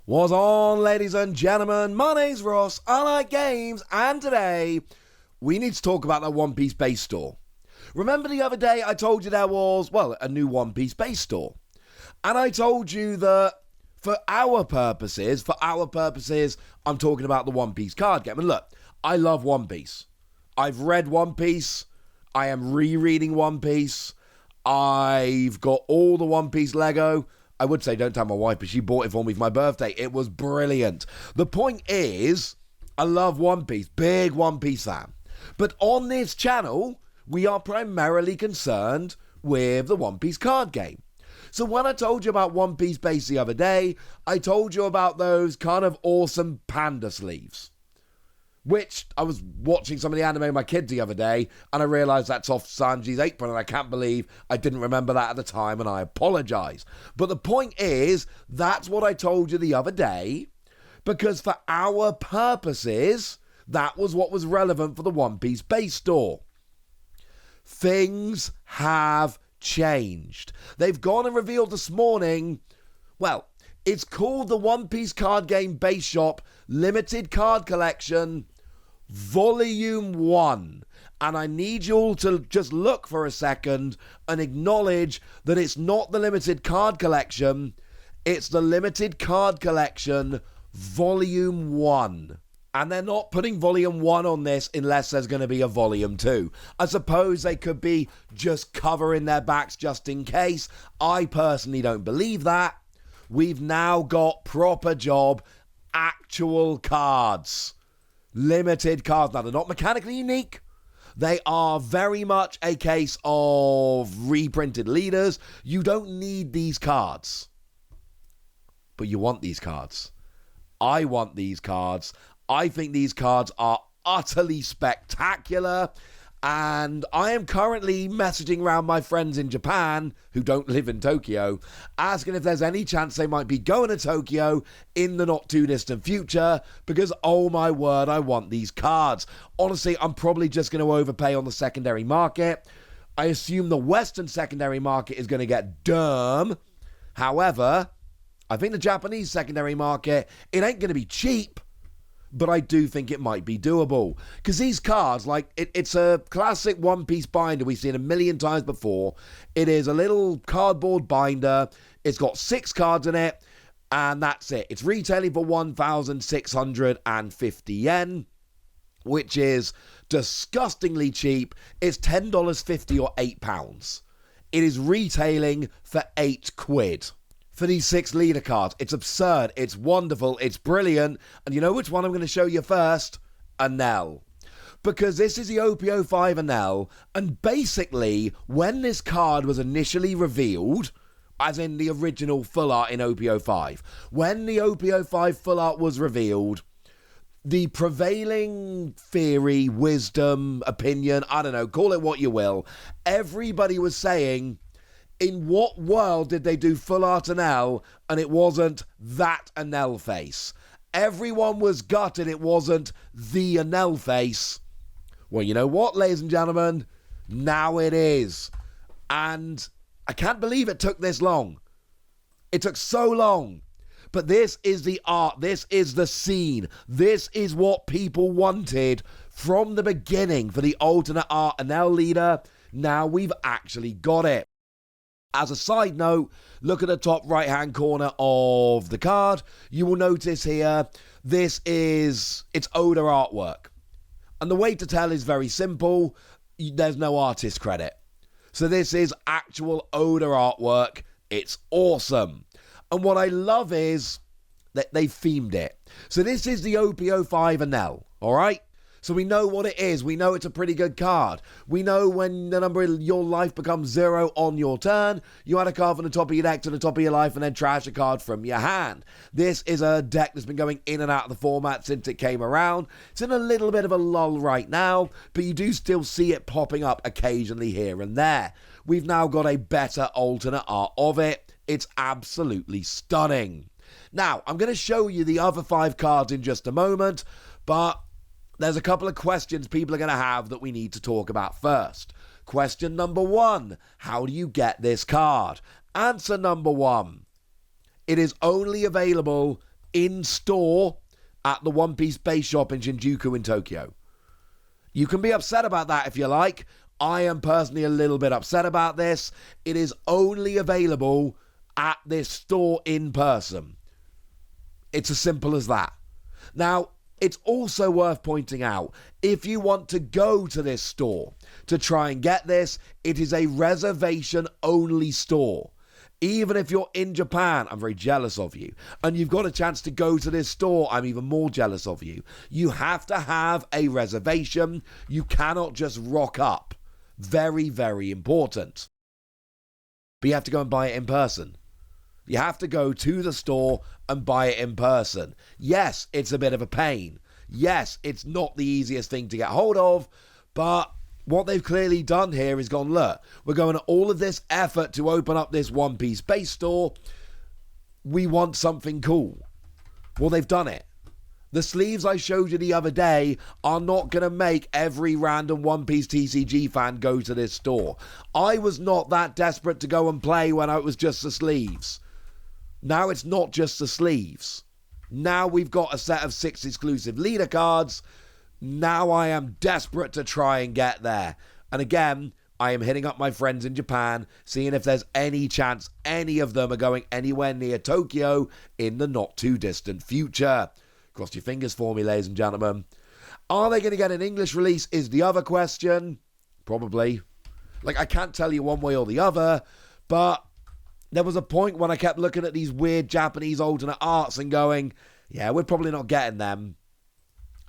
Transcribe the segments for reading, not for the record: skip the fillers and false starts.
What's on, ladies and gentlemen? My name's Ross, I like games, and today we need to talk about that One Piece base store. Remember the other day I told you there was, a new One Piece base store. And I told you that for our purposes, I'm talking about the One Piece card game. And look, I love One Piece. I've read One Piece. I am rereading One Piece. I've got all the One Piece Lego. I would say don't tell my wife, but she bought it for me for my birthday. It was brilliant. The point is, I love One Piece. Big One Piece fan. But on this channel, we are primarily concerned with the One Piece card game. So when I told you about One Piece base the other day, I told you about those kind of awesome panda sleeves. Which, I was watching some of the anime with my kids the other day, and I realised that's off Sanji's apron, and I can't believe I didn't remember that at the time, and I apologise. But the point is, that's what I told you the other day, because for our purposes, that was what was relevant for the One Piece base store. Things have changed. They've gone and revealed this morning, it's called the One Piece card game base shop limited card collection Volume 1. And I need you all to just look for a second and acknowledge that it's not the limited card collection, it's the limited card collection Volume 1. And they're not putting Volume 1 on this unless there's going to be a Volume 2. I suppose they could be just covering their backs just in case. I personally don't believe that. We've now got proper job, actual cards. Limited cards. Now, they're not mechanically unique. They are very much a case of reprinted leaders. You don't need these cards. But you want these cards. I want these cards. I think these cards are utterly spectacular. And I am currently messaging around my friends in Japan, who don't live in Tokyo, asking if there's any chance they might be going to Tokyo in the not too distant future, because oh my word, I want these cards. Honestly, I'm probably just going to overpay on the secondary market. I assume the Western secondary market is going to get dumb. However, I think the Japanese secondary market, it ain't going to be cheap. But I do think it might be doable. Because these cards, it's a classic One Piece binder we've seen a million times before. It is a little cardboard binder. It's got 6 cards in it. And that's it. It's retailing for 1,650 yen. Which is disgustingly cheap. It's $10.50 or £8. It is retailing for £8. For these 6 leader cards. It's absurd, it's wonderful, it's brilliant, and you know which one I'm going to show you first? Anel. Because this is the OP05 Anel, and basically, when this card was initially revealed, as in the original full art in OP05, when the OP05 full art was revealed, the prevailing theory, wisdom, opinion, I don't know, call it what you will, everybody was saying, in what world did they do full art Anel and it wasn't that Anel face? Everyone was gutted it wasn't the Anel face. Well, you know what, ladies and gentlemen? Now it is. And I can't believe it took this long. It took so long. But this is the art. This is the scene. This is what people wanted from the beginning for the alternate art Anel leader. Now we've actually got it. As a side note, look at the top right-hand corner of the card. You will notice here, it's Oda artwork. And the way to tell is very simple. There's no artist credit. So this is actual Oda artwork. It's awesome. And what I love is that they themed it. So this is the OP05 Anel, all right? So we know what it is. We know it's a pretty good card. We know when the number of your life becomes 0 on your turn, you add a card from the top of your deck to the top of your life and then trash a card from your hand. This is a deck that's been going in and out of the format since it came around. It's in a little bit of a lull right now, but you do still see it popping up occasionally here and there. We've now got a better alternate art of it. It's absolutely stunning. Now, I'm going to show you the other 5 cards in just a moment, but there's a couple of questions people are going to have that we need to talk about first. Question number 1, how do you get this card? Answer number 1, it is only available in store at the One Piece base shop in Shinjuku in Tokyo. You can be upset about that if you like. I am personally a little bit upset about this. It is only available at this store in person. It's as simple as that. Now, it's also worth pointing out, if you want to go to this store to try and get this, it is a reservation-only store. Even if you're in Japan, I'm very jealous of you, and you've got a chance to go to this store, I'm even more jealous of you. You have to have a reservation. You cannot just rock up. Very, very important. But you have to go and buy it in person. You have to go to the store and buy it in person. Yes, it's a bit of a pain. Yes, it's not the easiest thing to get hold of, but what they've clearly done here is gone, look, we're going to all of this effort to open up this One Piece base store. We want something cool. Well, they've done it. The sleeves I showed you the other day are not going to make every random One Piece TCG fan go to this store. I was not that desperate to go and play when it was just the sleeves. Now it's not just the sleeves. Now we've got a set of 6 exclusive leader cards. Now I am desperate to try and get there. And again, I am hitting up my friends in Japan, seeing if there's any chance any of them are going anywhere near Tokyo in the not too distant future. Cross your fingers for me, ladies and gentlemen. Are they going to get an English release is the other question. Probably. I can't tell you one way or the other, but there was a point when I kept looking at these weird Japanese alternate arts and going, yeah, we're probably not getting them.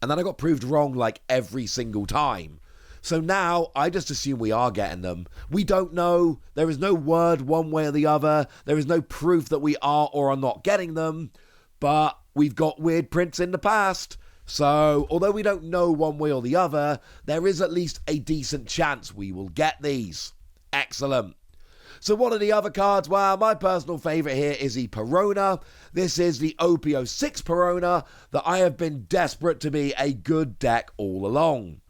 And then I got proved wrong every single time. So now I just assume we are getting them. We don't know. There is no word one way or the other. There is no proof that we are or are not getting them. But we've got weird prints in the past. So although we don't know one way or the other, there is at least a decent chance we will get these. Excellent. So what are the other cards? Well, my personal favourite here is the Perona. This is the OP06 Perona that I have been desperate to be a good deck all along.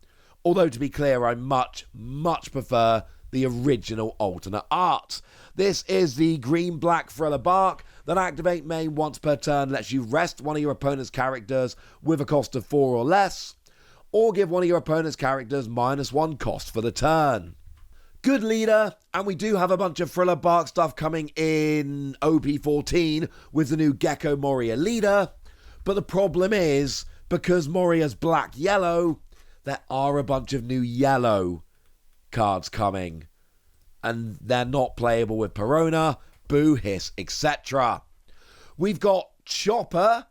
Although, to be clear, I much, much prefer the original alternate art. This is the green-black Thriller Bark that activate main once per turn, lets you rest one of your opponent's characters with a cost of 4 or less, or give one of your opponent's characters -1 cost for the turn. Good leader, and we do have a bunch of Thriller Bark stuff coming in OP14 with the new Gecko Moria leader, but the problem is, because Moria's black-yellow, there are a bunch of new yellow cards coming, and they're not playable with Perona, Boo, Hiss, etc. We've got Chopper.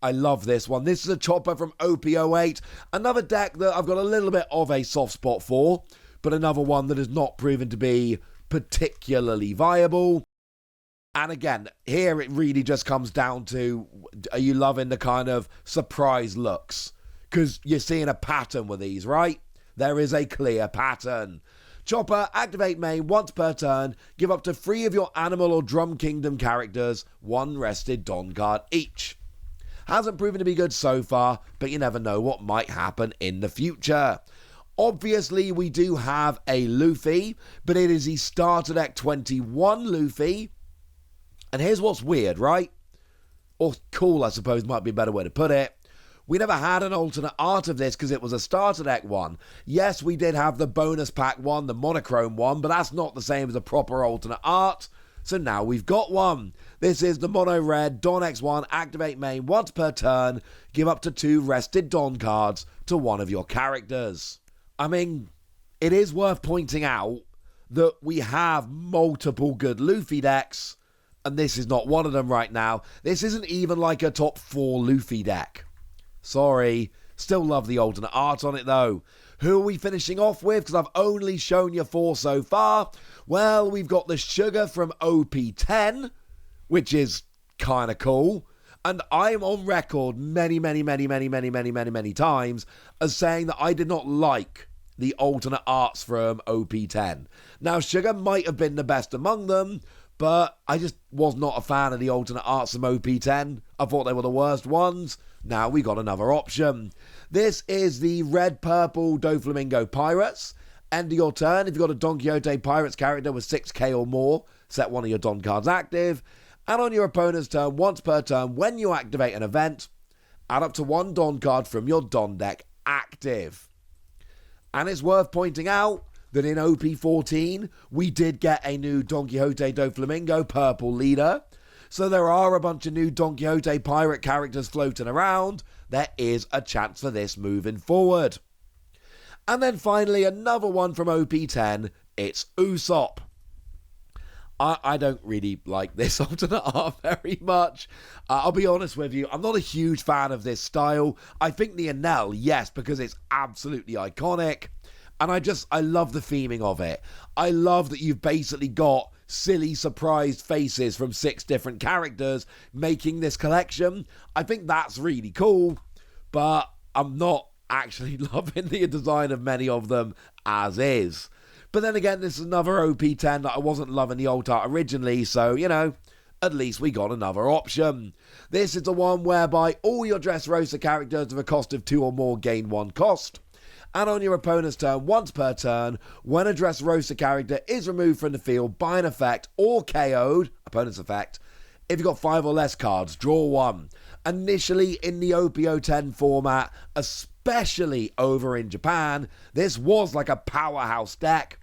I love this one. This is a Chopper from OP08, another deck that I've got a little bit of a soft spot for, but another one that has not proven to be particularly viable. And again, here it really just comes down to, are you loving the kind of surprise looks? Because you're seeing a pattern with these, right? There is a clear pattern. Chopper, activate main once per turn, give up to 3 of your Animal or Drum Kingdom characters 1 rested Don card each. Hasn't proven to be good so far, but you never know what might happen in the future. Obviously, we do have a Luffy, but it is the starter deck 21 Luffy. And here's what's weird, right? Or cool, I suppose, might be a better way to put it. We never had an alternate art of this because it was a starter deck one. Yes, we did have the bonus pack one, the monochrome one, but that's not the same as a proper alternate art. So now we've got one. This is the mono red Don X1, activate main once per turn, give up to 2 rested Don cards to one of your characters. I mean, it is worth pointing out that we have multiple good Luffy decks, and this is not one of them right now. This isn't even like a top 4 Luffy deck. Sorry, still love the alternate art on it though. Who are we finishing off with? Because I've only shown you 4 so far. Well, we've got the Sugar from OP10, which is kind of cool. And I'm on record many times as saying that I did not like the alternate arts from OP10. Now, Sugar might have been the best among them, but I just was not a fan of the alternate arts from OP10. I thought they were the worst ones. Now we got another option. This is the red-purple Doflamingo Pirates. End of your turn, if you've got a Don Quixote Pirates character with 6k or more, set one of your Don cards active. And on your opponent's turn, once per turn, when you activate an event, add up to 1 Don card from your Don deck active. And it's worth pointing out that in OP14, we did get a new Don Quixote do Flamingo purple leader. So there are a bunch of new Don Quixote pirate characters floating around. There is a chance for this moving forward. And then finally, another one from OP10, it's Usopp. I don't really like this alternate art very much. I'll be honest with you, I'm not a huge fan of this style. I think the Enel, yes, because it's absolutely iconic. And I love the theming of it. I love that you've basically got silly surprised faces from 6 different characters making this collection. I think that's really cool, but I'm not actually loving the design of many of them as is. But then again, this is another OP10 that I wasn't loving the old art originally, so, you know, at least we got another option. This is the one whereby all your Dressrosa characters of a cost of 2 or more gain 1 cost. And on your opponent's turn, once per turn, when a Dressrosa character is removed from the field by an effect or KO'd, opponent's effect, if you've got 5 or less cards, draw 1. Initially in the OPO10 format, especially over in Japan, this was like a powerhouse deck.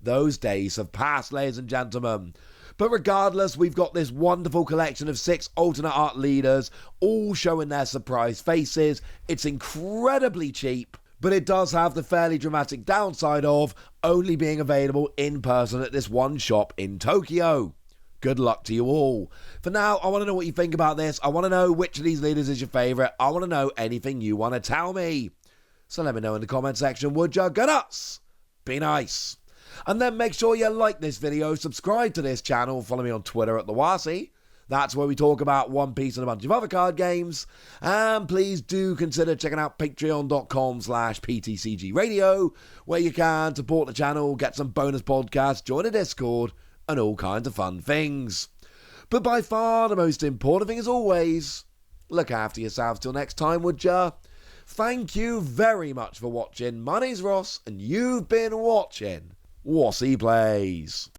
Those days have passed, ladies and gentlemen. But regardless, we've got this wonderful collection of 6 alternate art leaders, all showing their surprised faces. It's incredibly cheap, but it does have the fairly dramatic downside of only being available in person at this one shop in Tokyo. Good luck to you all. For now, I want to know what you think about this. I want to know which of these leaders is your favourite. I want to know anything you want to tell me. So let me know in the comment section, would you? Go nuts! Be nice. And then make sure you like this video, subscribe to this channel, follow me on Twitter at TheWasi. That's where we talk about One Piece and a bunch of other card games. And please do consider checking out patreon.com/PTCG Radio, where you can support the channel, get some bonus podcasts, join a Discord, and all kinds of fun things. But by far the most important thing, as always, look after yourselves till next time, would ya? Thank you very much for watching. My name's Ross, and you've been watching Wasi Plays.